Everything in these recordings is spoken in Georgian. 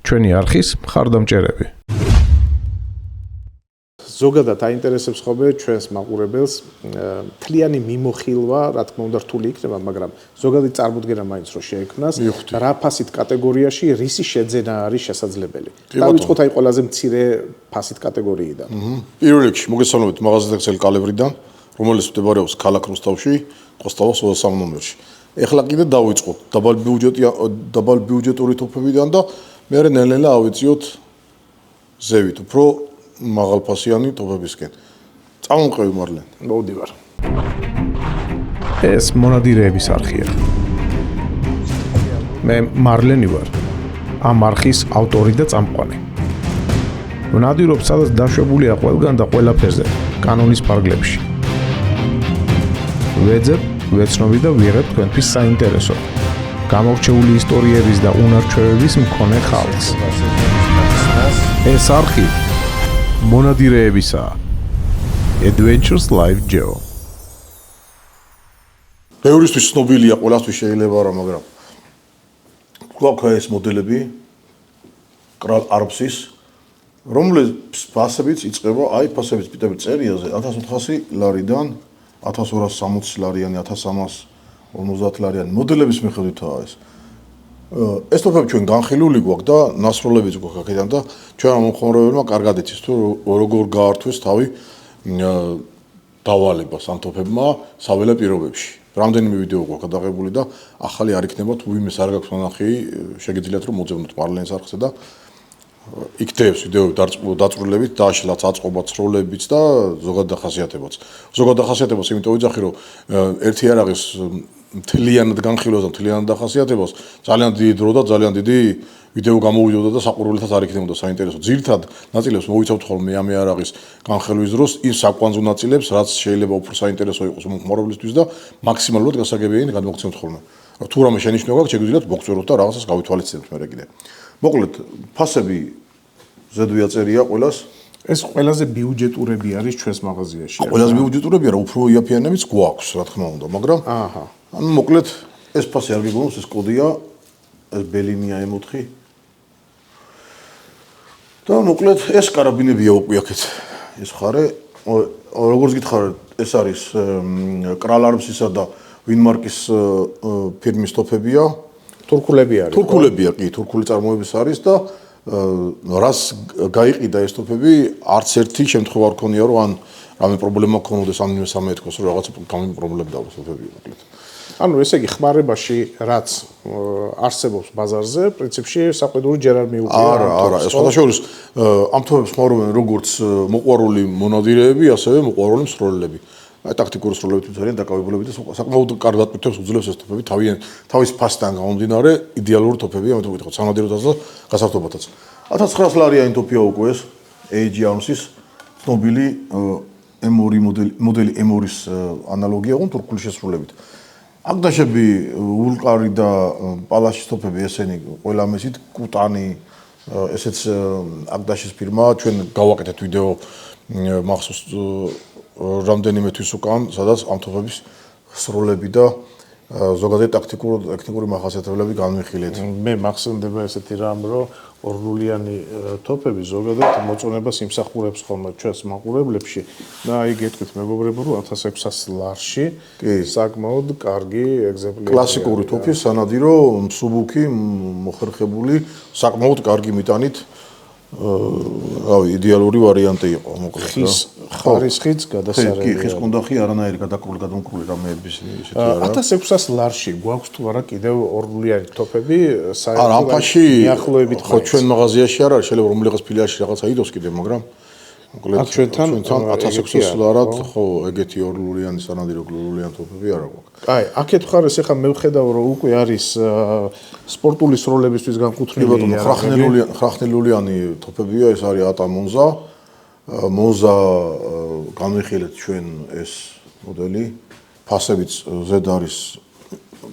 ჩვენი არხის მხარდამჭერები. ზოგადად აინტერესებს ხოლმე ჩვენს მაყურებელს მთლიანი მიმოხილვა, რა თქმა უნდა რთული იქნება, მაგრამ ზოგადად წარმოდგენა მაინც რომ შეექმნას, რა ფასით კატეგორიაში რისი შეძენა არის შესაძლებელი. დავიწყოთ აი ყველაზე მცირე ფასით კატეგორიიდან. პირველ რიგში მოგესალმებით მაღაზია XL კალიბრიდან, რომელიც მდებარეობს ქალაქ რუსთავში, ყოსტაუას 23 ნომერში. ეხლა კიდე დავიწყოთ დაბალ ბიუჯეტური ტოპებიდან და მე ნელ-ნელა ავიწიოთ ზევით, უფრო მაღალფასიანი ტოპებისკენ. წამოვყევი მარლენ. მოვდივარ. ეს მონადირეების არხია. მე მარლენი ვარ. ამ არხის ავტორი და წამყვანი. ვნადირობ, სადაც დაშვებულია ყველგან და ყველაფერზე, კანონის ფარგლებში. ვეძებ, ვეცნობი და ვიღებ თქვენთვის საინტერესო, გამორჩეული ისტორიების და უნარჩვევების მქონე ხალხს. ეს არხი მონადირეებისა Adventures Live Geo. ბევრისთვის ცნობილია, ყველასთვის შეიძლება რა, მაგრამ გვაქვს ეს მოდელები კრალ არბსის, რომლის ფასებიც იწყება, აი ფასების პიტების წერიაზე 1400 ლარიდან 1260 ლარიანი, 1350 ლარიანი მოდელების მიხედვითაა ეს. ეს ტოპები ჩვენ განხილული გვაქვს და ნასრულებიც გვაქვს აქედან და ჩვენ მომხმარებელმა კარგად იცის თუ როგორ გაართვეს თავი დავალებას ამ ტოპებმა საველე პირობებში. რამდენიმე ვიდეო გვაქვს გადაღებული და ახალი არ იქნება თუ ვინმეს არ გაქვს მონახი, შეგიძლიათ რომ მოძებნოთ მარლენის არხზე და იქნებს ვიდეოები დაწვრილებით, დაშლაც, აწყობაც, როლებიც და ზოგადად დახასიათებაც. ზოგადად დახასიათებას იმიტომ ვიძახი, რომ ერთი არ არის მთლიანად განხილვას და მთლიანად დახასიათებას, ძალიან დიდი დრო და ძალიან დიდი ვიდეო გამოვიდოდა და საყურებლთაც არ იქნებოდა საინტერესო. ძირითად ნაწილებს მოვიცავთ ხოლმე ამე არ არის განხილვის დროს იმ საკვანძო ნაწილებს, რაც შეიძლება უფრო საინტერესო იყოს მომხმარებლისთვის და მაქსიმალურად გასაგებიანი გადმოგცემთ ხოლმე. თუ რამე შენიშვნა გაქვთ, შეგვიძლიათ მოგწვეროთ და რაღაცას გავითვალისწინებთ მერე კიდე. მოკლედ, ფასები ზედვია წერია ყველას. ეს ყველაზე ბიუჯეტურები არის ჩვენს მაღაზიაში. ყველაზე ბიუჯეტურები არა, უფრო იაფიანებიც გვაქვს, რა თქმა უნდა, მაგრამ ანუ მოკლედ ეს ფასი არ გიგონოს, ეს კოდია, ეს ბელინია M4. და მოკლედ ეს კარაბინებია უკვე აქეთ. ეს ხარე, როგორც გითხარით, ეს არის კრალ არბსისა და ვინმარკის ფირმის ტოპებია. თურქულები არის. თურქულებია კი, თურქული წარმოების არის და რას გაიყიდა ეს ტოპები, არც ერთი შემთხვევა არ ქონია, რომ ან რამე პრობლემა ქონოდეს, ან მესამე ეთქოს, რომ რაღაც პრობლემა დაუს ტოპები მოკლედ. ანუ ესე იგი ხმარებაში რაც არსებობს ბაზარზე, პრინციპში საყიდური ჯერ არ მიუღია. არა, ეს შესაძლოა ამ ტოპებს ხმარობენ როგორც მოყვარული მონადირეები, ასევე მოყვარული მსროლელები. აი ტაქტიკური სროლებიც ძალიან დაკავებულები და საკმაოდ კარგად მithებს უძლებს ეს ტოპები თავის ფასთან გამომდინარე იდეალური ტოპებია, ამიტომ ვიტყოდ სანადიროდაც და გასართობათაც. 1900 ლარიანი ტოპია უკვე ეს AG Arms-ის ცნობილი M2 მოდელი M2-ის ანალოგია იყო თურქული შესრულებით. აგდაშები ვულკარი და პალაშის ტოპები ესენი ყველა მესით კუტანი ესეც აგდაშის ფირმა ჩვენ გავაკეთეთ ვიდეო მახსოვს რამდენიმე თვის უკან, სადაც ამ ტოპების სროლები და ზოგადად ტექნიკური მახასიათებლები განვიხილეთ. მე მახსენდება ესეთი რამ, რომ ორლულიანი ტოპები ზოგადად მოწონებას იმსახურებს ხოლმე ჩვენს მაყურებლებში და აი გეტყვით მეგობრებო, რომ 1600 ლარში საკმაოდ კარგი ეგზემპლარი. კლასიკური ტოპი, სანადირო, მსუბუქი, მოხერხებული, საკმაოდ კარგი მიტანით იდეალური ვარიანტი იყო, მოკლედ. ხარისხიც გადასარევია. კი, ხის კონდახი არანაირი გადაკრული რამეების ისეთი არა. 1600 ლარში გვაქვს თუ არა კიდევ ორლულიანი ტოპები, არა, ამ ფასში მიახლოებით ხო ჩვენ მაღაზიაში არ არის, შეიძლება რომელიღაც ფილიალში რაღაცა იდოს კიდე, მაგრამ მოკლედ ჩვენთან 1600 ლარად ხო ეგეთი ორლულიანი სანადირო ორლულიანი ტოპები არა გვაქვს. აი, აქეთ ხარ ეს ახლა მე ვხედავ რომ უკვე არის სპორტული სროლებისთვის განკუთვნილი ხრახნელულიანი ტოპებია, ეს არის ატა მონზა განვიხილეთ ჩვენ ეს მოდელი, ფასებიც ზედ არის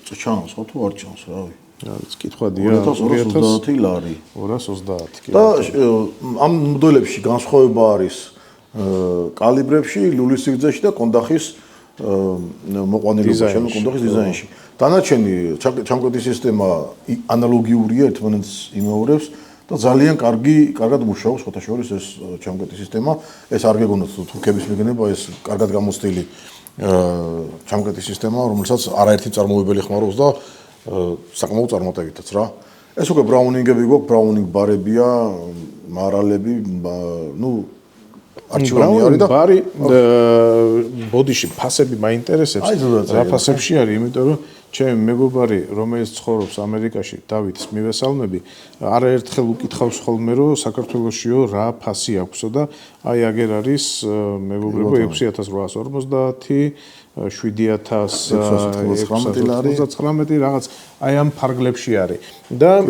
ჩანს ხო თუ არ ჩანს, რავი. არის კითხვადია 230 ლარი. 230 კი. და ამ მოდელებში განსხვავება არის კალიბრებში, ლულის სიგრძეში და კონდახის მოყვანილობაში, ანუ კონდახის დიზაინში. დანარჩენი ჩამკვეთის სისტემა ანალოგიურია, ერთმანეთს იმეორებს და ძალიან კარგად მუშაობს ხოთა შორის ეს ჩამკეტი სისტემა. ეს არ გეგონოთ თურქების მიგნება ეს კარგად გამოცდილი ჩამკეტი სისტემა, რომელსაც არაერთი მწარმოებელი ხმარობს და საკმაოდ წარმატებითაც რა. ეს უკვე ბრაუნინგები გვაქვს, ბრაუნინგ ბარებია, მარალები, არჩევანი არის და ბარი ბოდიში ფასები მაინტერესებს. რა ფასებში არის, იმიტომ რომ ჩემი მეგობარი, რომელიც ცხოვრობს ამერიკაში, დავითს მივესალმები, არაერთხელ უკითხავს ხოლმე, რომ საქართველოსშიო რა ფასი აქვსო და აი აგერ არის მეგობრებო 6850, 7619 რაღაც აი ამ ფარგლებში არის. და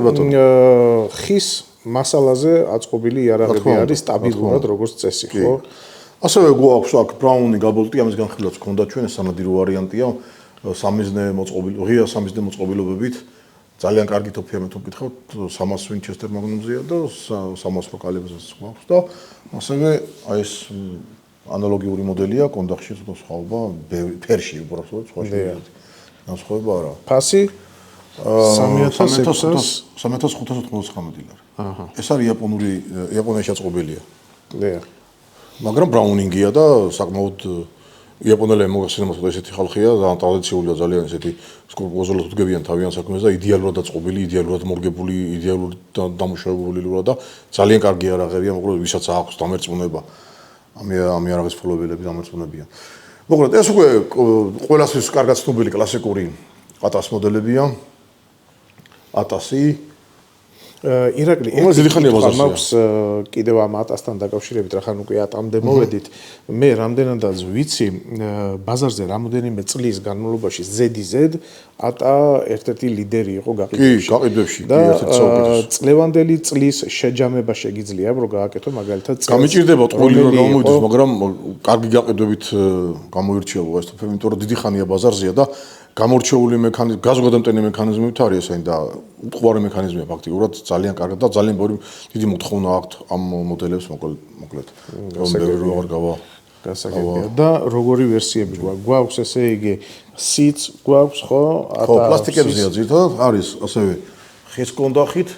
ხის მასალაზე აწყობილი იარაღები არის სტაბილურად როგორც წესი, ხო? ასევე გვაქვს აქ ბრაუნი გაბოლტი, ამის განხილვაც გქონდა ჩვენ, სანადირო ვარიანტია, სამიზნე მოწყობილი, ღია სამიზნე მოწყობილობებით, ძალიან კარგი თოფია მე თუ გითხავთ, 300 ვინჩესტერ მაგნუმზია და 300 კალიბრზეც გვაქვს და ასევე აი ეს ანალოგიური მოდელია, კონდახში ცოტა სხვაობა, ფერში უბრალოდ სხვა შეიძლება. განსხვავება არა. ფასი 3599 ლარი. ეს არის იაპონიაში აწყობილია. მაგრამ ბრაუნინგია და საკმაოდ იაპონელები მოგახსენებათ რომ ესეთი ხალხია, ძალიან ტრადიციულია, ძალიან ესეთი სკრუპულოზულად უდგებიან თავიანთ საქმეს და იდეალურად აწყობილი, იდეალურად მორგებული, იდეალურად დამუშავებული და ძალიან კარგი იარაღებია, მოკლედ ვისაც აქვს დამერწმუნება ამ იარაღის ფლობელები დამერწმუნებიან. მოკლედ ეს უკვე ყველასთვის კარგად ცნობილი კლასიკური ATAS მოდელებია. ATAS-ი ირაკლი მაქვს კიდევ ამ ATAS-თან დაკავშირებით, რახან უკვე ATAM-მდე მოვედით, მე რამდენადაც ვიცი, ბაზარზე რამოდენიმე წლის განმავლობაში ZZ ATA ერთ-ერთი ლიდერი იყო გაყიდვებში. კი, გაყიდვებში, ერთ-ერთი საუკეთესო. წლევანდელი წლის შეჯამება შეგიძლია, რომ გააკეთო მაგალითად წელს. გამიჭირდება ტყუილი რომ გამოვიდეს, მაგრამ კარგი გაყიდვებით გამოირჩევა ეს თოფები, იმიტომ რომ დიდი ხანია ბაზარზეა და გამორჩეული მექანიზმი, გაზოგადამტენი მექანიზმით არის ესენი და უყუარი მექანიზმია ფაქტიურად ძალიან კარგად და ძალიან დიდი მოთხოვნა აქვთ ამ მოდელებს მოკლედ. ბევრი აღარ გასაგებია და როგორი ვერსიები გვაქვს, ესე იგი სიც გვაქვს, ხო? ხო, პლასტიკებზეა ძირითადად არის ასევე ხის კონდახით,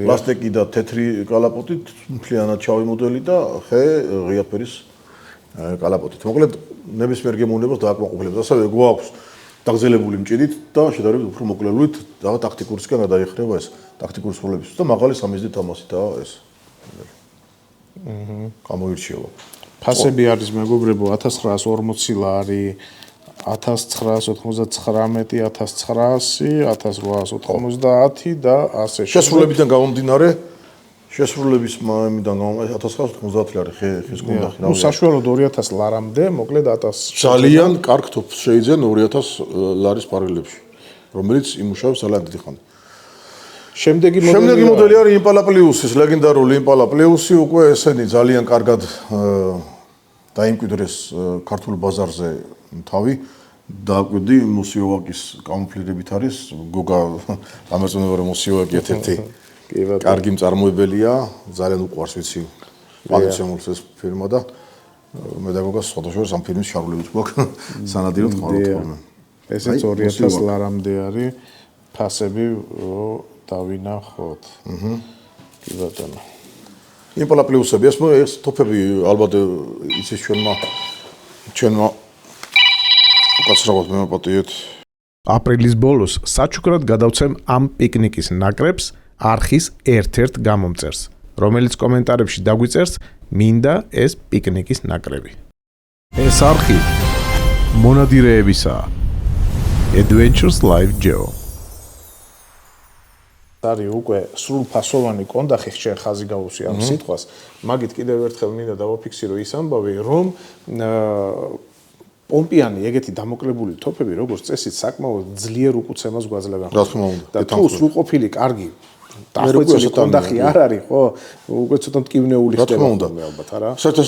პლასტიკი და თეთრი კალაპოტით, მთლიანად შავი მოდელი და ხე ღია ფერის კალაპოტით. მოკლედ ნებისმიერ გემოვნებას დააკმაყოფილებს. ასევე გვაქვს დაგზელებული მჭიდით და შედარებით უფრო მოკლელობით და ტაქტიკურისგან გადაიხრება ეს ტაქტიკური სრულებისთვის და მაღალი სამიზნე თამასითაა ეს. გამოირჩევა. ფასები არის მეგობრებო 1940 ლარი, 1999, 1900, 1890 და ასე შემდეგ. შესრულებიდან გამომდინარე შესრულების იმიდან 1990 ლარი ხის კონდახი. საშუალოდ 2000 ლარამდე, მოკლედ 1000. ძალიან კარგ თოფს შეიძენ 2000 ლარის პარალელებში, რომელიც იმუშავებს ძალიან დიდი ხანი. შემდეგი მოდელი არის Impala Plus-ის, ლეგენდარული Impala Plus-ი, უკვე ესენი ძალიან კარგად დაიმკვიდრეს ქართულ ბაზარზე თავი. დააკვირდი მოსიოვაკის კამუფლირებით არის, გოგა დამერწმუნება რომ მოსიოვაკი ერთ-ერთი კარგი მწარმოებელია, ძალიან უყვარს ვიცი პანიცემულს ეს ფირმა და მე და გოგა სხვადასხვა ამ ფირმის შარულებიც გვაქვს სანადიროდ ხმარობთ ხოლმე. ესეც 2000 ლარამდე არის ფასები დავინახოთ. კი ბატონო. Impala Plus-ები, ეს თოფები ალბათ იცის ჩვენმა უკაცრავად მემაპატიეთ. აპრილის ბოლოს საჩუქრად გადავცემ ამ პიკნიკის ნაკრებს არხის ერთ-ერთ გამომწერს, რომელიც კომენტარებში დაგვიწერს მინდა ეს პიკნიკის ნაკრები. ეს არხი მონადირეებისაა. Adventures Live Geo. არის უკვე სრულფასოვანი კონდახი, შენ ხაზი გაუსვი ამ სიტყვას. მაგით კიდევ ერთხელ მინდა დავაფიქსირო ის ამბავი, რომ პომპიანი ეგეთი დამოკლებული თოფები, როგორც წესი, საკმაოდ ძლიერ უკუცემას გვაძლევენ. რა თქმა უნდა. და თუ სრულყოფილი კარგი დახვეწილი კონდახი არ არის, ხო? უკვე ცოტა მტკივნეული ხდება ალბათ, არა? საერთოდ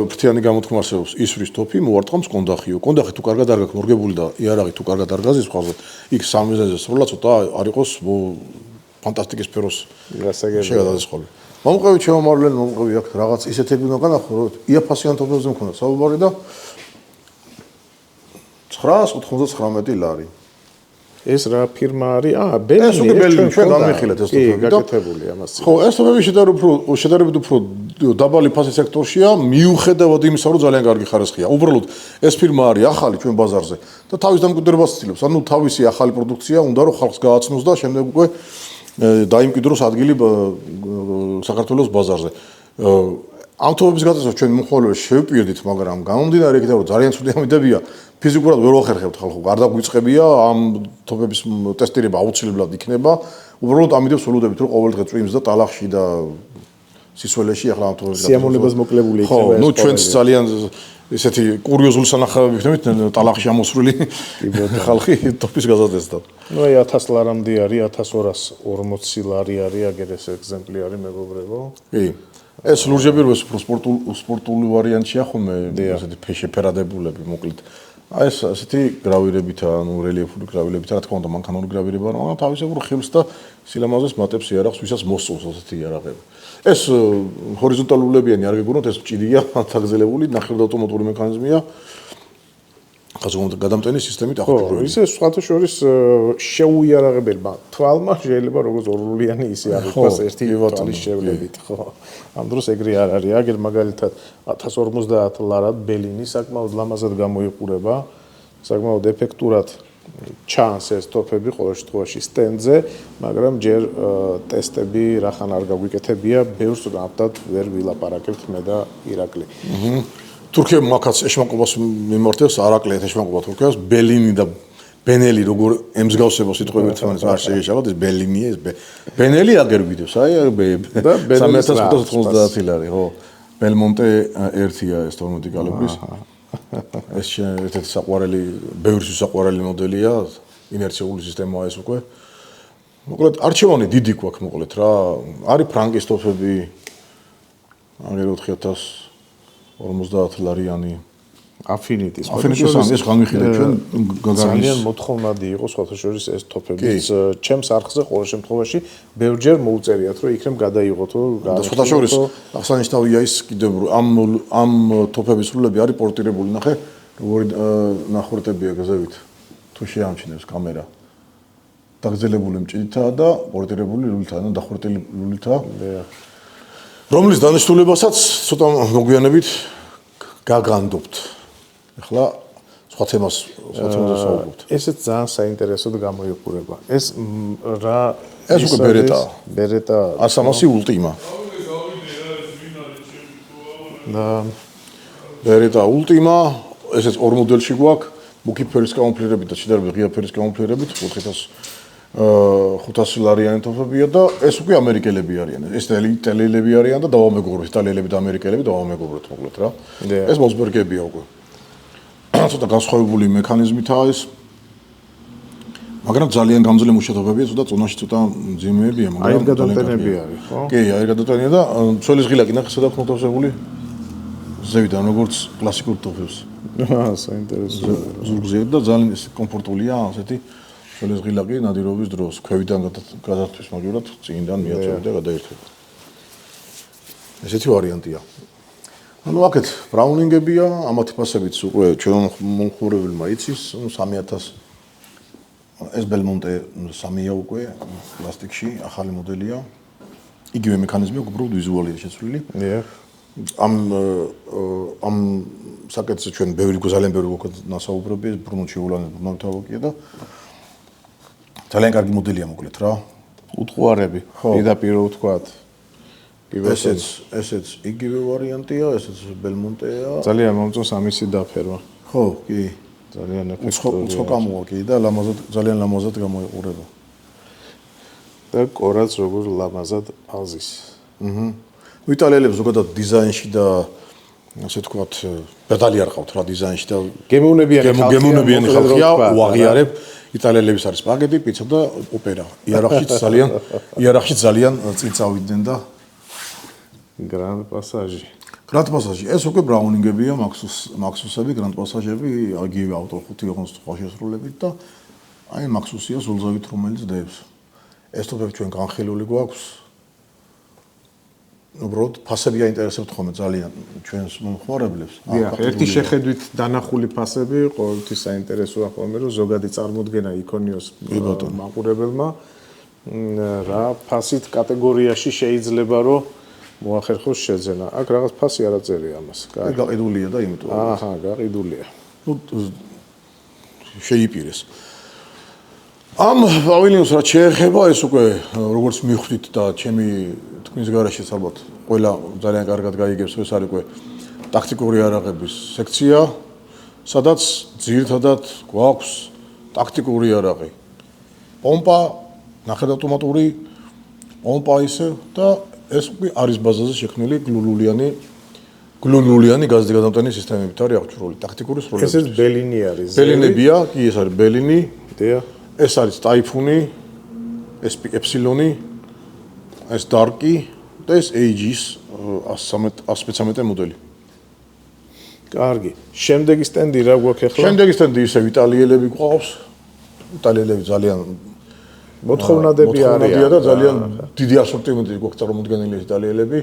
ფრთიანი გამოთქმა არსებობს ისვრის თოფი, მოარტყამს კონდახიო. კონდახი თუ კარგად არ გაქვს მორგებული და იარაღი თუ კარგად არ გაზის ხვალ, იქ სამიზნეზე სრულად ცოტა არ იყოს ფანტასტიკის სფეროს შეგადაზრდილი. მომყევით შემომავლენ, მომყევი აქ რაღაც ისეთები უნდა განახო, რომ იაფასიან თოფებზე მქონდა საუბარი და 999 ლარი. ეს რა ფირმა არის? ბელინი. ეს უკვე ბელინი ჩვენ განვიხილეთ ეს ტოფები და გაკეთებული ამას. ხო, ეს ტოფები შედარებით უფრო დაბალი ფასის სექტორშია, მიუხედავად იმისა, რომ ძალიან კარგი ხარისხია. უბრალოდ ეს ფირმა არის ახალი ჩვენ ბაზარზე და თავის დამკვიდრებას ცდილობს. ანუ თავისი ახალი პროდუქცია უნდა რომ ხალხს გააცნოს და შემდეგ უკვე დაიმკვიდროს ადგილი საქართველოს ბაზარზე. ამ ტოფების გაწესვას ჩვენ მომხმარებლებს შევპირდით, მაგრამ გამომდინარე იქიდან რომ ძალიან ცუდი ამიდებია, ფიზიკურად ვერ ვახერხებთ ხალხო, არ დაგვიწყებია ამ ტოფების ტესტირება აუცილებლად იქნება. უბრალოდ ამიტომ სულუდებით რომ ყოველ დღე წვიმს და ტალახში და სისველეში ახლა ამ ტოფების სიამოვნებას მოკლებული იქნება. ხო, ნუ ჩვენც ძალიან ესეთი კურიოზული სანახავები ვიქნებით ტალახში ამოსვლილი ხალხი ტოფის გაზადესდა. ნუ აი 1000 ლარამდე არის, 1240 ლარი არის აგერ ეს ეგზემპლიარი მეგობრებო. კი. ეს ლურჯები რო უფრო სპორტული ვარიანტია ხოლმე, ესეთი შეფერადებულები, მოკლედ. აი ეს ასეთი გრავირებითა, ანუ რელიეფური გრავირებითა, რა თქმა უნდა, მანქანური გრავირება, მაგრამ თავისებურ ხილს და სილამაზეს მატებს იარაღს, ვისაც მოსწონს ასეთი იარაღები. ეს ჰორიზონტალიულებიანი არ გეგონოთ, ეს მჭიდია, თაგზელებული, ნახევრადავტომატური მექანიზმია. გადამტენის სისტემით აღჭურვილი. ისე სხვათა შორის შეუიარაღებელმა თვალმა შეიძლება როგორც ორლიანი ისე აღიქვას ერთი თვალის შევლებით, ხო. ამ დროს ეგრე არ არის. აგერ მაგალითად 1050 ლარად ბელინი საკმაოდ ლამაზად გამოიყურება, საკმაოდ ეფექტურად ჩანს ეს ტოფები ყოველ შემთხვევაში სტენდზე, მაგრამ ჯერ ტესტები რახან არ გაგვიკეთებია, ბევრს ნამდვილად ვერ ვილაპარაკებთ მე და ირაკლი. თურქია მაგაც ეშმაკობას მიმართებს, არაკლი ეშმაკობა თურქიას, ბელინი და ბენელი როგორ ემსგავსება სიტყვები ერთმანეთს არ შეეშალოთ, ეს ბელინია, ეს ბენელი აგერ გვიდევს, აი 3590 ლარი, ხო. ბელმონტე 1-ია ეს 12 კალიბრის. ეს ერთ-ერთი საყვარელი, ბევრს საყვარელი მოდელია, ინერციული სისტემაა ეს უკვე. მოკლედ არჩევანი დიდი გვაქვს, მოკლედ რა. არის ფრანკის ტოფები, აგერ 4050 ლარიანი. Affinity-ის ეს განვიხილეთ ჩვენ ძალიან მოთხოვნადი იყო სხვათა შორის ეს ტოფებიც ჩემს არხზე ყოველ შემთხვევაში ბევრჯერ მოუწერიათ რომ იქნებ გადაიღოთო სხვათა შორის აღსანიშნავია ის კიდევ ამ ტოფების სრულები არის პორტირებული ნახე როგორი ნახორტებია გზებით თუ შეამჩნევს კამერა დაგზელებული მჭიდითაა და პორტირებული ლულითაა და დახორტელი ლულითაა რომლის დანიშნულებასაც ცოტა მოგვიანებით გაგანდობთ ახლა სხვა თემას საუბრობთ. ესეც ძალიან საინტერესოდ გამოიყურება. ეს რა ეს უკვე ბერეტა 100 ულტიმა. და ბერეტა ულტიმა, ესეც ორ მოდელში გვაქვს, მუქი ფერის კამუფლირებით და შედარებით ღია ფერის კამუფლირებით 4500 ლარიანი ტოფებია და ეს უკვე ამერიკელები არიან. ეს იტალიელები არიან და დავამეგობროთ იტალიელები და ამერიკელები დავამეგობროთ მოკლედ რა. ეს მოსბერგებია უკვე. ცოტა განსხვავებული მექანიზმითაა ეს. მაგრამ ძალიან გამძლე მუშაობებია, ცოტა წონაში ცოტა მძიმეებია, მაგრამ აი გადამტენები არის, ხო? კი, აი გადამტენია და ცოლის ღილაკი ნახე სადაც მოთავსებული ზევიდან როგორც კლასიკურ ტოფებს. საინტერესო. ზურგზე და ძალიან კომფორტულია ასეთი ცოლის ღილაკი ნადირობის დროს, ქვევიდან გადათვის მაგივრად, წინიდან მიაწვევი და გადაერთვება. ესეთი ვარიანტია. ანუ აქეთ ბრაუნინგებია, ამათი ფასებიც უკვე ჩვენ მომხმარებელმა იცის, 3000 ეს ბელმონტე 3-ია უკვე პლასტიკში, ახალი მოდელია. იგივე მექანიზმი, უბრალოდ ვიზუალია შეცვლილი. ამ საკეთზე ჩვენ ძალიან ბევრი ვქოთ ნასაუბრები, ბრუნო ჩიულანის ბრუნავთავაკია და ძალიან კარგი მოდელია მოკლედ რა. უთყუარები, პირდაპირ ვთქვათ. ესეც იგივე ვარიანტია, ესეც ბელმონტეა. ძალიან მომწონს ამისი დაფერმა. ხო, კი. ძალიან ეფექტურია. უცხოკამოა კი და ძალიან ლამაზად გამოიყურება. და კორაც როგორ ლამაზად აზის. იტალიელებს ზოგადად დიზაინში და ასე ვთქვათ, პედალი არ ყავთ რა დიზაინში და გემოვნებიანი ხალხია, უაღიარებ. იტალიელების არის სპაგეტი, პიცა და ოპერა. იარაღში ძალიან წინ წავიდნენ და Grand Passage. Grand Passage. ეს უკვე ბრაუნინგებია, მაქსუსები, Grand Passage-ები, აგივე ავტო 5 სხვა შესრულებით და აი მაქსუსია სულზავით რომელიც დებს. ეს ტოფები ჩვენ განხილული გვაქვს. უბრალოდ ფასები აინტერესებთ ხოლმე ძალიან ჩვენს მომხმარებლებს. დიახ, ერთი შეხედვით დანახული ფასები ყოველთვის საინტერესოა ხოლმე, რომ ზოგადი წარმოდგენა იქონიოს მაყურებელმა რა ფასით კატეგორიაში შეიძლება რომ მოახერხოს შეძენა. აქ რაღაც ფასი არ აწერია ამას. კაი, გაყიდულია და იმიტომ. აჰა, გაყიდულია. ნუ შეიპირეს. ამ პავილიონს რაც შეეხება, ეს უკვე როგორც მიხვდით და ჩემი თქვის გარაშეც ალბათ ყველა ძალიან კარგად გაიგებს, ეს არის უკვე ტაქტიკური იარაღების სექცია, სადაც ძირითადად გვაქვს ტაქტიკური იარაღი. პომპა, ნახევარავტომატური პომპა ისე და ეს უკვე არის ბაზაზე შექმნილი გლუნულიანი გაზის გადამტანის სისტემებით არის აღჭურვილი ტაქტიკური სროლები. ესეც ბელინი არის. ბელინებია, კი ეს არის ბელინი. დიახ. ეს არის ტაიფუნი, ეს ეფსილონი, ეს დარკი და ეს AG-ის 113 მოდელი. კარგი. შემდეგი სტენდი რა გვაქვს ახლა? შემდეგი სტენდი ისევ იტალიელები გვყავს. იტალიელები ძალიან მოთხოვნადები არიან და ძალიან დიდი ასორტიმენტი გვაქვს წარმოდგენილი იტალიელები.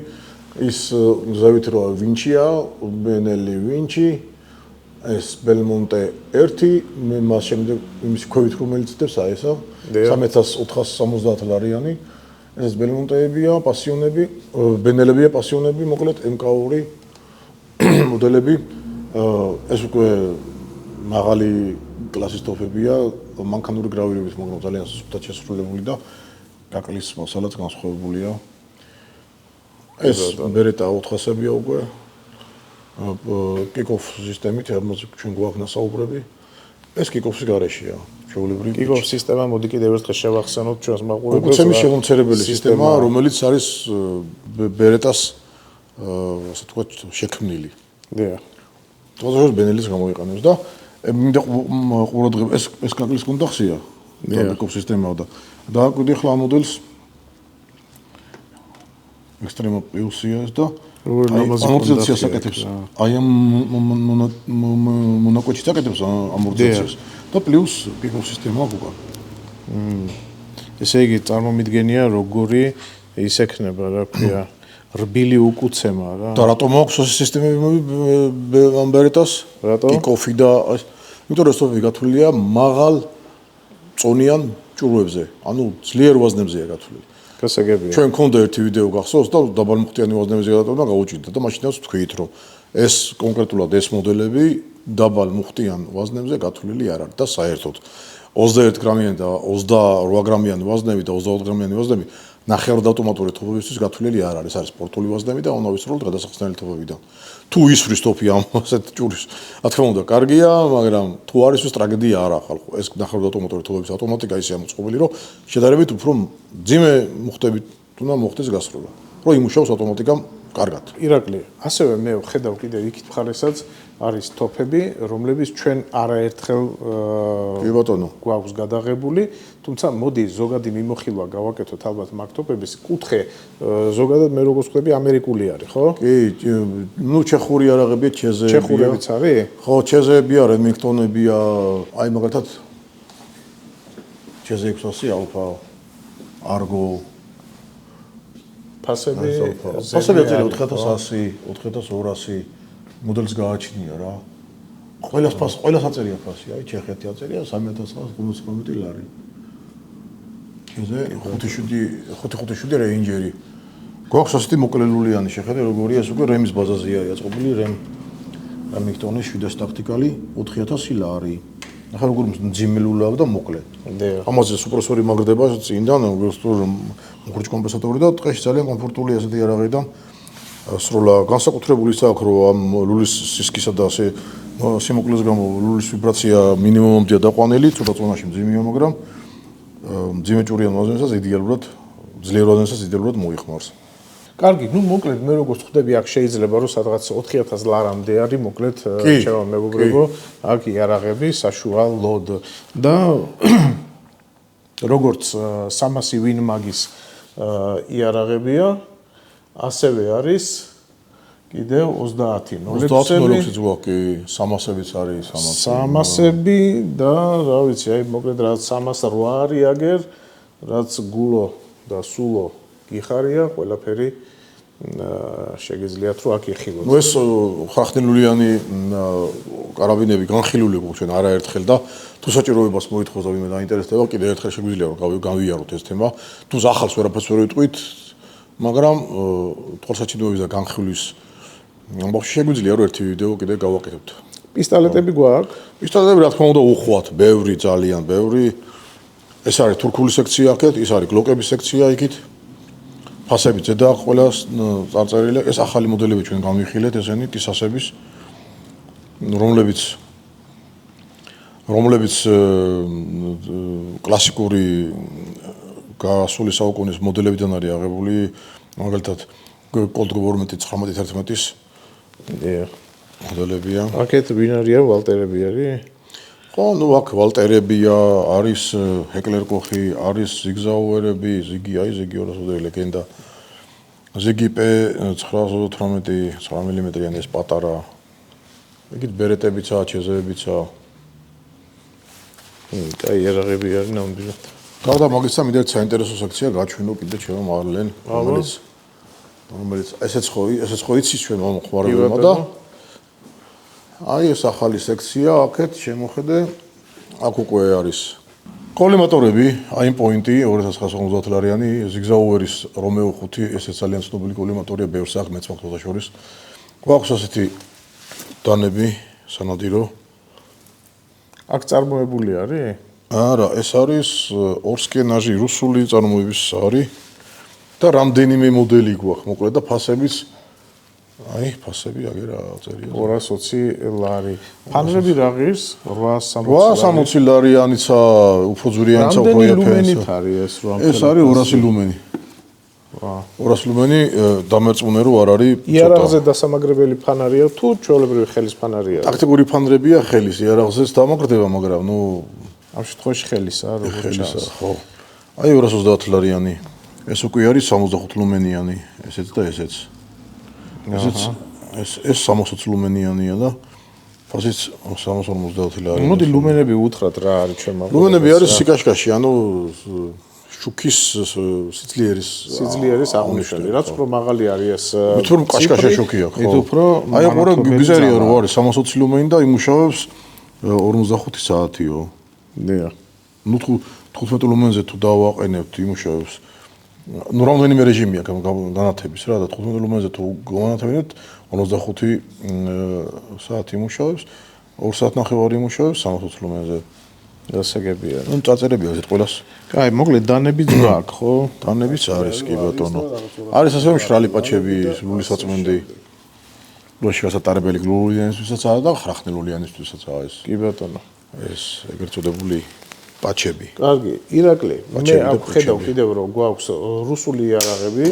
ის ზავით რო ვინჩია, ბენელი ვინჩი, ეს ბელმონტე 1, მე მას შემდეგ იმის ქვევით რომელიც წდებს ესა 3470 ლარიანი. ეს ბელმონტეებია, პასიონები, ბენელებია, პასიონები, მოკლედ MK2 მოდელები. ეს უკვე მაღალი კლასის ტოფებია, მანქანური გრავირებით, მაგრამ ძალიან სუსტად შესრულებული და კაკლის მასალაც განსხვავებულია. ეს ბერეტა 400-ებია უკვე. კიკოფ სისტემით, ამაზე ჩვენ გვაქვს ნასაუბრები. ეს კიკოფის გარეშეა. ჩვეულებრივი კიკოფ სისტემა მოდი კიდევ ერთხელ შევახსენოთ ჩვენს მაყურებელს. უკუცემის შემომცერებელი სისტემა, რომელიც არის ბერეტას ასე ვთქვათ შექმნილი. დიახ. თვითონ ბენელის გამოიყენებს და მინდა ყურადღება ეს კაკლის კონტახსია. კიკოფ სისტემაა და დააკვირდი ახლა ამ მოდელს ექსტრემა პლუსია და ამორტიზაციას აკეთებს. აი ამ მონაკვეთში აკეთებს ამორტიზაციას და პლუს კიკოფ სისტემა უკვე. ესე იგი წარმომიდგენია როგორი ის ექნება, რა ქვია, რბილი უკუცემა რა. და რატომ აქვს ეს სისტემები ამ ბერეტას? კიკოფი და იმიტომ რომ ეს გათვლილია მაღალ წონიან ჭურვებზე, ანუ ძლიერ ვაზნებზეა გათვლილი. გასაგებია. ჩვენ მქონდა ერთი ვიდეო გახსოვს და დაბალმხტიანი ვაზნებზე გადატოვნა და გავუჭირდა და მაშინაც ვთქვით რომ ეს კონკრეტულად ეს მოდელები დაბალმხტიან ვაზნებზე გათვლილი არ არის და საერთოდ 21 გრამიანი და 28 გრამიანი ვაზნები და 24 გრამიანი ვაზნები ნახევარავტომატური თოფებისთვის გათვლილი არ არის, არის სპორტული ვაზნები და უნავისრულად გადასახსნელი თოფებიდან. თუ ისვრის თოფი ამ ასეთ ჭურის, რა თქმა უნდა, კარგია, მაგრამ თუ არ ისვრის ტრაგედია არა ხალხო. ეს ნახევარავტომატური თოფების ავტომატიკა ისე ამოწყობილი, რომ შედარებით უფრო ძიმე მუხტებით უნდა მოხდეს გასროლა. რომ იმუშაოს ავტომატიკამ კარგად. ირაკლი, ასევე მე ვხედავ კიდევ იქით მხარესაც არის თოფები, რომლებიც ჩვენ არაერთხელ კი ბატონო გვაქვს გადაღებული, თუმცა მოდი ზოგადი მიმოხილვა გავაკეთოთ ალბათ მაგ თოფების კუთხე ზოგადად მე როგორც ვხვდები ამერიკული არის, ხო? კი, ნუ ჩეხური იარაღებია, ჩეზეებია. ჩეხურებიც არის? ხო, ჩეზეებია, რემინგტონებია, აი მაგალითად ჩეზე 600 ალფა, არგო ფასები აწერია 4100, 4200 მოდელს გააჩნია რა. ყველას აწერია ფასი, აი ჩეხეთი აწერია 3950 ლარი. ჩეზე 557 რეინჯერი. გვაქვს ასეთი მოკლელულიანი შეხედე, როგორია ეს უკვე რემის ბაზაზე არის აწყობილი რემინგტონის 700 ტაქტიკალი 4000 ლარი. ახლა როგორ მძიმელულია და მოკლე. ამაზე სუპრესორი მაგრდება წინდან, მუხრჯ კომპენსატორი და ტყეში ძალიან კომფორტული ასეთი იარაღი და სროლა განსაკუთრებული ის აქვს, რომ ამ ლულის სისქისა და ასე სიმოკლეს გამო ლულის ვიბრაცია მინიმუმამდეა დაყვანილი, ცოტა წონაში მძიმეა, მაგრამ მძიმე ჭურიან ვაზნებსაც იდეალურად, ძლიერ ვაზნებსაც იდეალურად მოიხმარს. კარგი, ნუ მოკლედ მე როგორც ხვდები, აქ შეიძლება რომ სადღაც 4000 ლარამდე არის, მოკლედ ჩემო მეგობრებო, აქ იარაღები საშუალოდ და როგორც 300 ვინმაგის იარაღებია, ასევე არის კიდევ 30 ნოლექსიც გვაქვს, კი, 300-ებიც არის, 300-ები და რა ვიცი, აი მოკლედ რაც 308 არის აგერ, რაც გულო და სულო გიხარია, ყველაფერი შეგიძლიათ რომ აქ იხილოთ. ნუ ეს ხახნელულიანი კარაბინები განხილული გვაქვს ჩვენ არაერთხელ და თუ საჭიროებას მოითხოვს და ვინმე დაინტერესდება, კიდევ ერთხელ შეგვიძლია რომ გავიაროთ ეს თემა. თუ ახალს ვერაფერს ვერ ვიტყვით, მაგრამ თვალსაჩინოების და განხილვის ამბავში შეგვიძლია რომ ერთი ვიდეო კიდე გავაკეთებთ. პისტოლეტები გვაქვს? პისტოლეტები რა თქმა უნდა უხვად, ბევრი, ძალიან ბევრი. ეს არის თურქული სექცია აქეთ, ის არის გლოკების სექცია იქით. ფასები ზედა ყველას წარწერილი. ეს ახალი მოდელები ჩვენ გამვიხილეთ ესენი ტისასების, რომლებიც კლასიკური გასული საუკუნის მოდელებიდან არის აღებული, მაგალითად Colt 12-19-ის მოდელებია. აქეთ ვინ არიან ვალტერები არის? ხო, ნუ აქ ვალტერებია, არის ჰეკლერკოხი, არის ზიგზაუერები, ზიგი 200 ლეგენდა. ზიგი P918 9 მმ-იანი ეს პატარა. ეგით ბერეტებიცაა, ჩეზებებიცაა. კაი, იარაღები არის ნამდვილად. გარდა მაგისა მიდერთ საინტერესო სექცია გაჩვენო კიდე ჩემო მარლენ, რომელიც ესეც ხო იცის ჩვენ მომხმარებელმა და აი ეს ახალი სექცია აქეთ შემოხედე აქ უკვე არის კოლიმატორები აიმ პოინტი 2950 ლარიანი ზიგზაუერის რომეო 5 ესეც ძალიან ცნობილი კოლიმატორია ბევრს აქვს მეც მაგ შორის გვაქვს ასეთი დანები სანადირო აქ წარმოებული არის? არა ეს არის ორსკენაჟი რუსული წარმოების არის და რამდენიმე მოდელი გვაქვს მოკლედ და ფასებიც აი ფასები აგერა წერია 220 ლარი. ფანრები რა ღირს? 860 ლარიანიცა უფრო ძვირიანიცა უფრო ეფენსა. რამდენი ლუმენით არის ეს რომ? ეს არის 200 ლუმენი. 200 ლუმენი დამერწმუნე რომ არ არის იარაღზე დასამაგრებელი ფანარია თუ ჩვეულებრივი ხელის ფანარია? ტაქტიკური ფანრებია ხელის იარაღზეც დამაგრდება მაგრამ ნუ ამ შემთხვევაში ხელისა როგორც ჩანს. ხო. აი 230 ლარიანი. ეს უკვე არის 65 ლუმენიანი ესეც და ესეც. ეს 60 ლუმენიანია და ფასიც 350 ლარი. მოდი ლუმენები უთხრათ რა არის ჩვენ მაგ. ლუმენები არის სიკაშკაში, ანუ შუქის სიძლიერის აღნიშნული. რაც უფრო მაღალი არის ეს. მით რომ კაშკაშა შუქია, ხო. მით უფრო აი ყურა გიზერია რო არის 320 ლუმენი და იმუშავებს 45 საათიო. დიახ. ნუ 15 ლუმენზე თუ დავაყენებთ იმუშავებს ნუ რამდენიმე რეჟიმია განათების რა და 15 ლუმენზე თუ განათებინებთ 45 საათი იმუშავებს 2 საათნახევარი იმუშავებს 320 ლუმენზე დასაგებია. ნუ წაწერებია ეს ყველას. კაი, მოკლედ დანებიც გვაქვს, ხო? დანებიც არის კი ბატონო. არის ასევე მშრალი პაჩები, სრული საწმენდი. ლოში გასატარებელი გლულიანისთვისაც და ხრახნელულიანისთვისაც ეს. კი ბატონო. ეს ეგრეთ წოდებული პაჩები. კარგი, ირაკლი, მე აქ ხედავ კიდევ რომ გვაქვს რუსული იარაღები.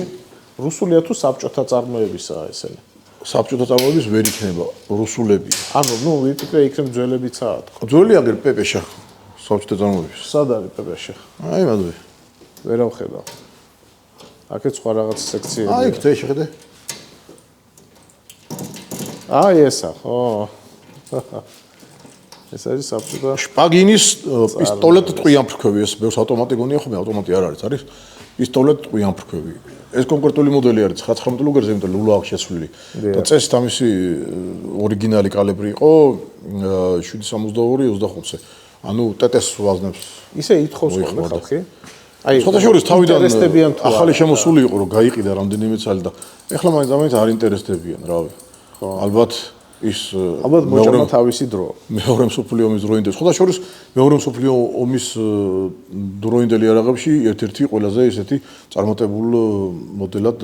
რუსულია თუ საბჭოთა წარმოებისაა ესენი? საბჭოთა წარმოების ვერ იქნება რუსულები. ანუ, ნუ ვიტყვი იქნებ ძველებიცაა თქო. ძველი აგერ პეპეშა საბჭოთა წარმოების. სად არის პეპეშა? აი მადლი. ვერავ ხედავ. აქეთ სხვა რაღაც სექციები. აი ხდე შეხედე. აი ესა, ხო. ეს არის საბჭოთა შპაგინის პისტოლეტ ტყვიამფრქვევი ეს ბევრს ავტომატი გონია ხოლმე ავტომატი არ არის არის პისტოლეტ ტყვიამფრქვევი ეს კონკრეტული მოდელი არის 919 ლუგერზე იმიტომ ლულა აქვს შეცვლილი და წესით ამისი ორიგინალი კალიბრი იყო 762 25-ზე ანუ ტეტეს ვაზნებს ისე ითხოვს ხოლმე ხალხი აი შეხოთაშორის თავიდან ახალი შემოსული იყო რომ გაიყიდა რამდენიმე წელი და ეხლა მაინც არ ინტერესდებიან რავი ალბათ მოჭამა თავისი დრო. მეორე მსოფლიო ომის დროინდელი. შეხოთაშორის მეორე მსოფლიო ომის დროინდელი იარაღებში ერთ-ერთი ყველაზე ისეთი წარმატებულ მოდელად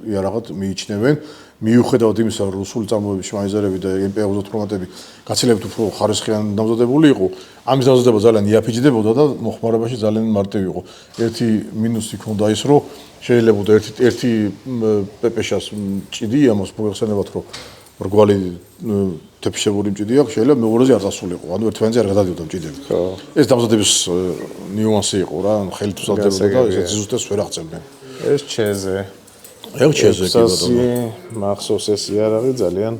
იარაღად მიიჩნევენ. მიუხედავად იმისა, რომ რუსული წარმოების მაიზერები და MP-58-ები გაცილებით უფრო ხარისხიან დამზადებული იყო, ამის დამზადება ძალიან იაფიჯდებოდა და მოხმარებაში ძალიან მარტივი იყო. ერთი მინუსი ჰქონდა ის, რომ შეიძლება ერთი პეპეშას ჭიდი ამას მოიხსენებათ, რომ რგვალი თეფშებული მჭიდი აქვს, შეიძლება მეორეზე არ დასულიყო. ანუ ერთმანეთზე არ გადადიოდა მჭიდები. ხო. ეს დამზადების ნიუანსი იყო რა, ხელით უსალდებოდა და ესეც ზუსტად ვერ აღწევდნენ. ეს ჩეზე. ეგ ჩეზე კი ბატონო. მახსოვს ეს იარაღი ძალიან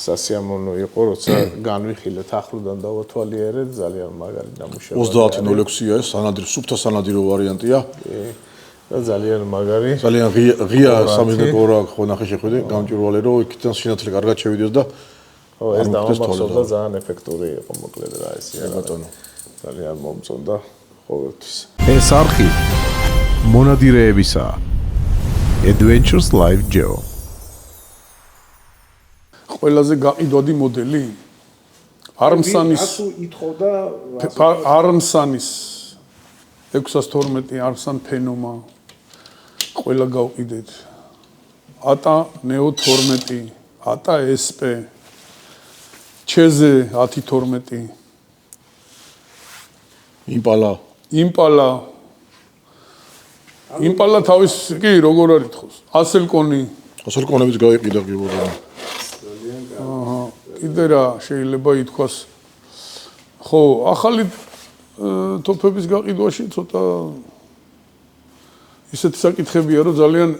სასიამოვნო იყო, როცა განვიხილეთ ახლოდან დავათვალიერეთ, ძალიან მაგარი დამუშავება. 3006-ია ეს სანადირო, სუფთა სანადირო ვარიანტია. და ძალიან მაგარი. ძალიან ღია სამიზნეო რა ხო ნახე შეხვედი, გამჭვირვალე რომ იქიდან სინათლე კარგად შევიდოს და ხო ეს დამამახსოვრდა ძალიან ეფექტური იყო მოკლედ რა ეს ბატონო. ძალიან მომწონდა ყოველთვის. ეს არხი მონადირეებისა Adventures Live Geo. ყველაზე გაყიდვადი მოდელი Armsanis ითხოვდა Armsanis 612 Armsan Phenoma ყველა გავყიდეთ ATA Neo 12 ATA SP Cheze 1012 Impala თავის კი როგორ არის თქოს ასელკონებიც გაიყიდა კი ბოდო კიდე რა შეიძლება ითქვას ხო ახალი ტოპების გაყიდვაში ცოტა ისეთი საკითხებია რომ ძალიან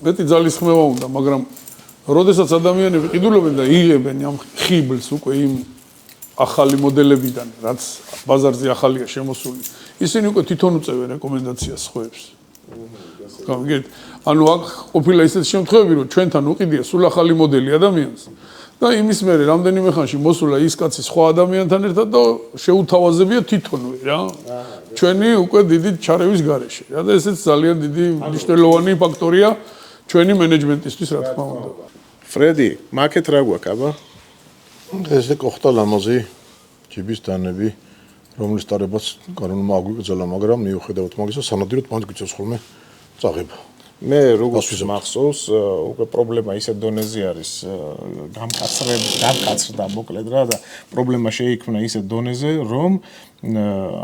მეტი ძალისხმევა უნდა მაგრამ როდესაც ადამიანები ყიდულობენ და იღებენ ამ ხიბლს უკვე იმ ახალი მოდელებიდან რაც ბაზარზე ახალია შემოსული ისინი უკვე თვითონ უწევენ რეკომენდაციას სხვებს გამიგეთ ანუ აქ ყოფილა ისეთი შემთხვევები რომ ჩვენთან უყიდია სულ ახალი მოდელი ადამიანს და იმის მერე რამდენიმე ხანში მოსულა ის კაცი სხვა ადამიანთან ერთად და შეუთავაზებია თვითონვე რა ჩვენი უკვე დიდი ჩარევის გარეშე რა და ესეც ძალიან დიდი მნიშვნელოვანი ფაქტორია ჩვენი მენეჯმენტისთვის რა თქმა უნდა ფრედი მაკეთ რა გვაქვს აბა ესე კოხტა ლამაზი ჯიბის დანები რომლის დარებაც კანონმა აგვიკრძალა მაგრამ მიუხედავად მაგისა სანადიროდ მანდ გვიწევს ხოლმე წაღება მე როგორც მახსოვს უკვე პრობლემა ისე დონეზე არის გამკაცრდა მოკლედ რა და პრობლემა შეიქმნა ისე დონეზე რომ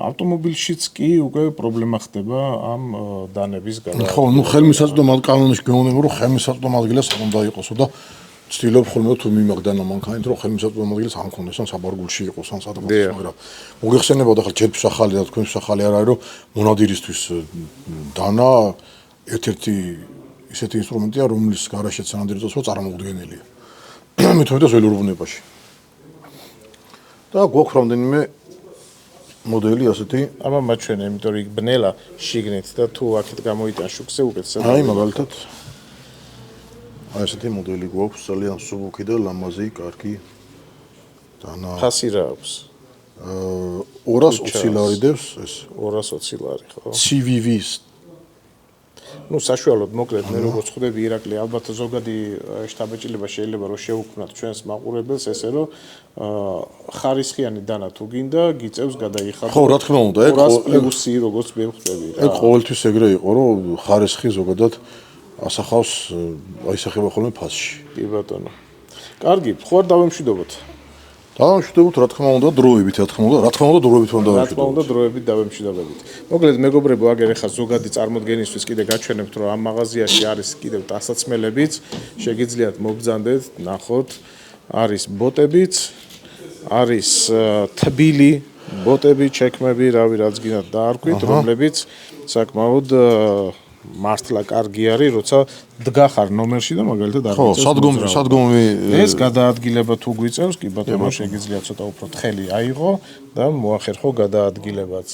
ავტომობილშიც კი უკვე პრობლემა ხდება ამ დანების გადაღება ხო ნუ ხელმისაწვდომ კანონში გვეუბნება რომ ხელმისაწვდომ ადგილას უნდა იყოსო და ცდილობ ხოლმე თუ მიმაგდანა მანქანით რომ ხელმისაწვდომ ადგილას არ მქონდეს ან საბარგულში იყოს ან სადღაც მაგრამ მოგეხსენებოდა ხალ ჯერთვის ახალი და თქვენს ახალი არ არის რომ მონადირისთვის დანა ერთ-ერთი ისეთი ინსტრუმენტია რომლის გარაშეც სანადირო წესვა წარმოუდგენელია მეთოდეს ველურ ბუნებაში და გვაქვს რამდენიმე მოდელი ასეთი აბა მაჩვენე იმიტომ რომ იქ ბნელა შიგნით და თუ აქეთ გამოიტან შუქზე უკეთესად აი მაგალითად აი ესეთი მოდელი გვაქვს ძალიან სუბუქი და ლამაზი კარგი დანა ფასი რა აქვს 220 ლარი დევს ეს 220 ლარი ხო CVV-ს ну საშუალოდ მოკლედ მე როგორც ხვდები ირაკლი ალბათ ზოგადი შტაბეჭილება შეიძლება რომ შეუქმნათ ჩვენს მაყურებელს ესე რომ ხარისხიანი დანა თუ გინდა გიწევს გადაიხადო ხო რა თქმა უნდა ეგ პლუსი როგორც მე ხვდები რა ეგ ყოველთვის ეგრე იყო რომ ხარისხი ზოგადად ასახავს აისახება ხოლმე ფასში კი ბატონო კარგი ხო არ დავემშვიდობოთ დავამშვიდობთ რა თქმა უნდა დროებით რა თქმა უნდა დროებით უნდა რა თქმა უნდა დროებით დავემშვიდობებით მოკლედ მეგობრებო აგერ ახლა ზოგადი წარმოდგენისთვის კიდე გაჩვენებთ რომ ამ მაღაზიაში არის კიდევ ტანსაცმელებიც შეგიძლიათ მობრძანდეთ ნახოთ არის ბოტებიც არის თბილი ბოტები ჩექმები რავი რაც გინდათ დაარქვით რომლებიც საკმაოდ მართლა კარგი არის, როცა დგახარ ნომერში და მაგალითად არ ვიცი. ხო, სადგომი ეს გადაადგილება თუ გვიწევს, კი ბატონო, შეგიძლია ცოტა უფრო თხელი აიღო და მოახერხო გადაადგილებაც.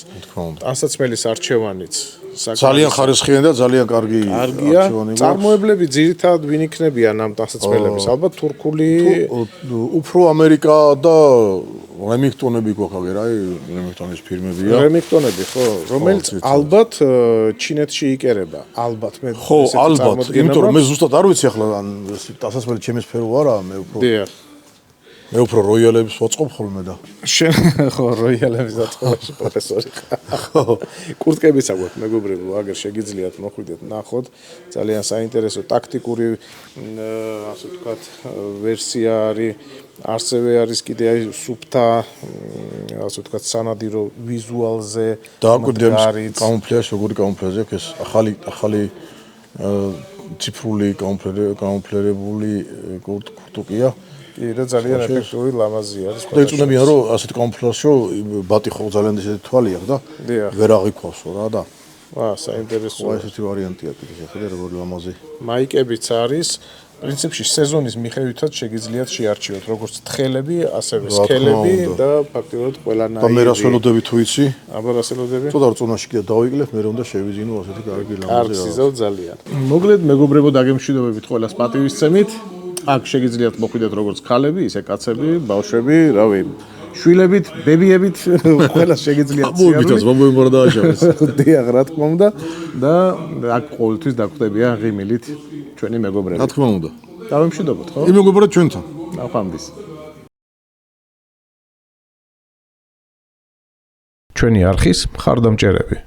ტანსაცმელის არჩევანიც ძალიან ხარისხიანი და ძალიან კარგი არჩევანი. წარმოებლები ძირითადად ვინ იქნებიან ამ ტანსაცმელების? ალბათ თურქული, უფრო ამერიკა და რემინგტონები გვაქვს აგერ, აი რემინგტონის ფირმებია. რემინგტონები, ხო, რომელიც ალბათ ჩინეთში იკერება. ალბათ მე ხო, ალბათ, იმიტომ რომ მე ზუსტად არ ვიცი ახლა ან ტანსაცმელი ჩემი სფერო არა, მე უფრო დიახ. მე უფრო როიალებს ვაწყობ ხოლმე და შენ ხო როიალების აწყობაში პროფესორი ხო კურტკებიც აგვაქვს მეგობრებო აგერ შეგიძლიათ მოხვიდეთ ნახოთ ძალიან საინტერესო ტაქტიკური ასე ვთქვათ ვერსია არის ასევე არის კიდე აი სუფთა ასე ვთქვათ სანადირო ვიზუალზე და აკვირდებს კამუფლაჟი როგორი კამუფლაჟი აქვს ეს ახალი ციფრული კამუფლირებული კურტკია კი და ძალიან ეფექტური ლამაზი არის. და იწუნებიან რომ ასეთ კამუფლაჟში ბატი ხო ძალიან ისეთი თვალი აქვს და ვერ აღიქვასო რა და საინტერესოა ესეთი ვარიანტია კიდე შეხედე როგორი ლამაზი. მაიკებიც არის პრინციპში სეზონის მიხედვითაც შეგიძლიათ შეარჩიოთ როგორც თხელები, ასევე სქელები და ფაქტობრივად ყველანაირი. და მე რას ველოდები თუ იცი? აბა რას ველოდები? ცოტა რწონაში კიდე დავიკლებ, მე რომ და შევიძინო ასეთი კარგი ლამაზი. კარგ სიზავ ძალიან. მოკლედ მეგობრებო დაგემშვიდობებით ყველას პატივისცემით. აქ შეგიძლიათ მოხვიდეთ როგორც ქალები, ისე კაცები, ბავშვები, რავი, შვილებით, ბებიებით, ყველას შეგიძლიათ მოვიდას, მომბორ დააშავეს. დიახ, რა თქმა უნდა და აქ ყოველთვის დაგვხვდებიან ღიმილით ჩვენი მეგობრები. რა თქმა უნდა. დავემშვიდობოთ, ხო? იმეგობრებოდ ჩვენთან. ნახვამდის. ჩვენი არხის მხარდამჭერები